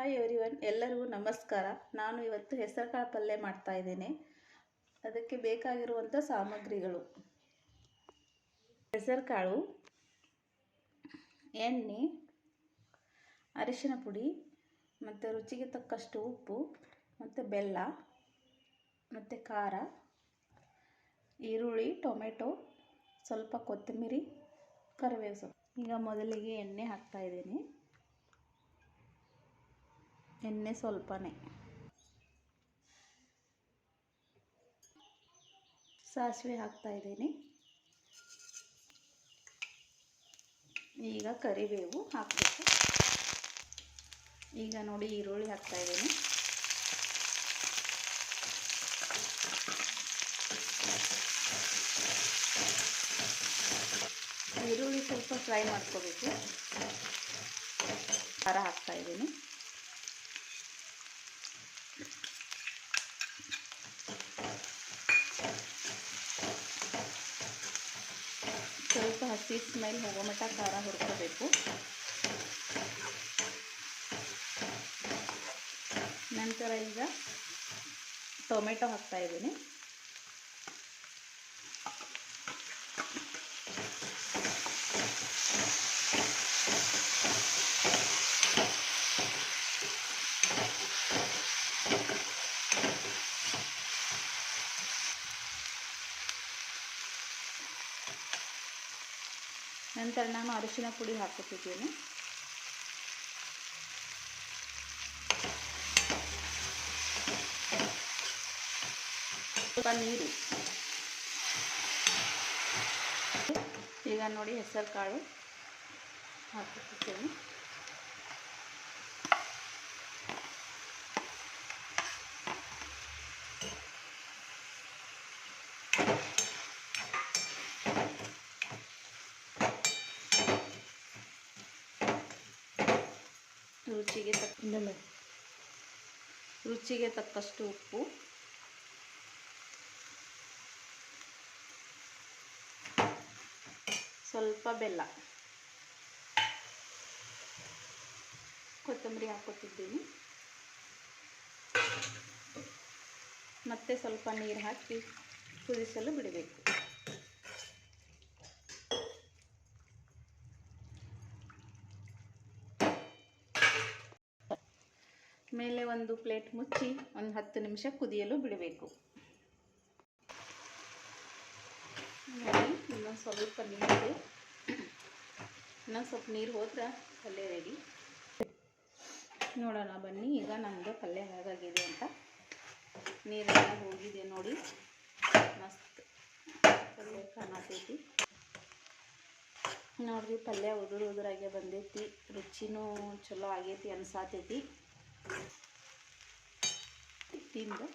Hi everyone, ಎಲ್ಲರಿಗೂ ನಮಸ್ಕಾರ. ನಾನು ಇವತ್ತು ಹೆಸರುಕಾಳು ಪಲ್ಯ ಮಾಡ್ತಾ ಇದ್ದೇನೆ. ಅದಕ್ಕೆ ಬೇಕಾಗಿರುವಂಥ ಸಾಮಗ್ರಿಗಳು: ಹೆಸರುಕಾಳು, ಎಣ್ಣೆ, ಅರಿಶಿನ ಪುಡಿ, ಮತ್ತು ರುಚಿಗೆ ತಕ್ಕಷ್ಟು ಉಪ್ಪು, ಮತ್ತು ಬೆಲ್ಲ, ಮತ್ತು ಖಾರ, ಈರುಳ್ಳಿ, ಟೊಮೆಟೊ, ಸ್ವಲ್ಪ ಕೊತ್ತಂಬರಿ, ಕರಿಬೇವು ಸೊಪ್ಪು. ಈಗ ಮೊದಲಿಗೆ ಎಣ್ಣೆ ಹಾಕ್ತಾ ಇದ್ದೀನಿ. ಎಣ್ಣೆ ಸ್ವಲ್ಪನೇ. ಸಾಸಿವೆ ಹಾಕ್ತಾ ಇದ್ದೀನಿ. ಈಗ ಕರಿಬೇವು ಹಾಕಬೇಕು. ಈಗ ನೋಡಿ ಈರುಳ್ಳಿ ಹಾಕ್ತಾ ಇದ್ದೀನಿ. ಈರುಳ್ಳಿ ಸ್ವಲ್ಪ ಫ್ರೈ ಮಾಡ್ಕೋಬೇಕು. ಖಾರ ಹಾಕ್ತಾ ಇದ್ದೀನಿ. ಸ್ವಲ್ಪ ಹಸಿ ಸ್ಮೆಲ್ ಹೋಗೋ ಮಟ್ಟ ಖಾರ ಹುರ್ಕೋಬೇಕು. ನಂತರ ಈಗ ಟೊಮೆಟೊ ಹಾಕ್ತಾ ಇದ್ದೀನಿ. ನಂತರ ನಾನು ಅರಿಶಿನ ಪುಡಿ ಹಾಕುತ್ತಿದ್ದೇನೆ. ಸ್ವಲ್ಪ ನೀರು. ಈಗ ನೋಡಿ ಹೆಸರುಕಾಳು ಹಾಕುತ್ತಿದ್ದೇನೆ. ರುಚಿಗೆ ತಕ್ಕಷ್ಟು ಉಪ್ಪು, ಸ್ವಲ್ಪ ಬೆಲ್ಲ, ಕೊತ್ತಂಬರಿ ಹಾಕುತ್ತಿದ್ದೀನಿ. ಮತ್ತೆ ಸ್ವಲ್ಪ ನೀರು ಹಾಕಿ ಕುದಿಸಲು ಬಿಡಬೇಕು. ಮೇಲೆ ಒಂದು ಪ್ಲೇಟ್ ಮುಚ್ಚಿ ಒಂದು 10 ನಿಮಿಷ ಕುದಿಯಲು ಬಿಡಬೇಕು. ಇನ್ನೊಂದು ಸ್ವಲ್ಪ ನೀರಿದೆ. ಇನ್ನೊಂದು ಸ್ವಲ್ಪ ನೀರು ಹೋದ್ರೆ ಪಲ್ಯ ರೆಡಿ. ನೋಡೋಣ ಬನ್ನಿ ಈಗ ನಮ್ಮದು ಪಲ್ಯ ಹೇಗಾಗಿದೆ ಅಂತ. ನೀರೆಲ್ಲ ಹೋಗಿದೆ ನೋಡಿ, ಮಸ್ತ್ ಪಲ್ಯ ಕಾಣತೈತಿ ನೋಡ್ರಿ. ಪಲ್ಯ ಉದುರಾಗೆ ಬಂದೈತಿ. ರುಚಿನೂ ಚಲೋ ಆಗೈತಿ ಅನ್ಸಾತೈತಿ. ತಿಂದು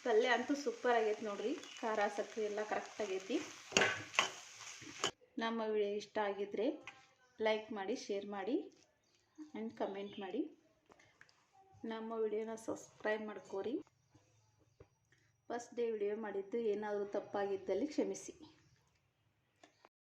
ಪಲ್ಯ ಅಂತೂ ಸೂಪರ್ ಆಗೈತಿ ನೋಡ್ರಿ. ಖಾರ ಸಕ್ಕರೆ ಎಲ್ಲ ಕರೆಕ್ಟ್ ಆಗೈತಿ. ನಮ್ಮ ವಿಡಿಯೋ ಇಷ್ಟ ಆಗಿದ್ರೆ ಲೈಕ್ ಮಾಡಿ, ಶೇರ್ ಮಾಡಿ ಆ್ಯಂಡ್ ಕಮೆಂಟ್ ಮಾಡಿ. ನಮ್ಮ ವಿಡಿಯೋನ ಸಬ್ಸ್ಕ್ರೈಬ್ ಮಾಡ್ಕೋರಿ. ಫಸ್ಟ್ ಡೇ ವಿಡಿಯೋ ಮಾಡಿದ್ದು ಏನಾದರೂ ತಪ್ಪಾಗಿದ್ದಲ್ಲಿ ಕ್ಷಮಿಸಿ.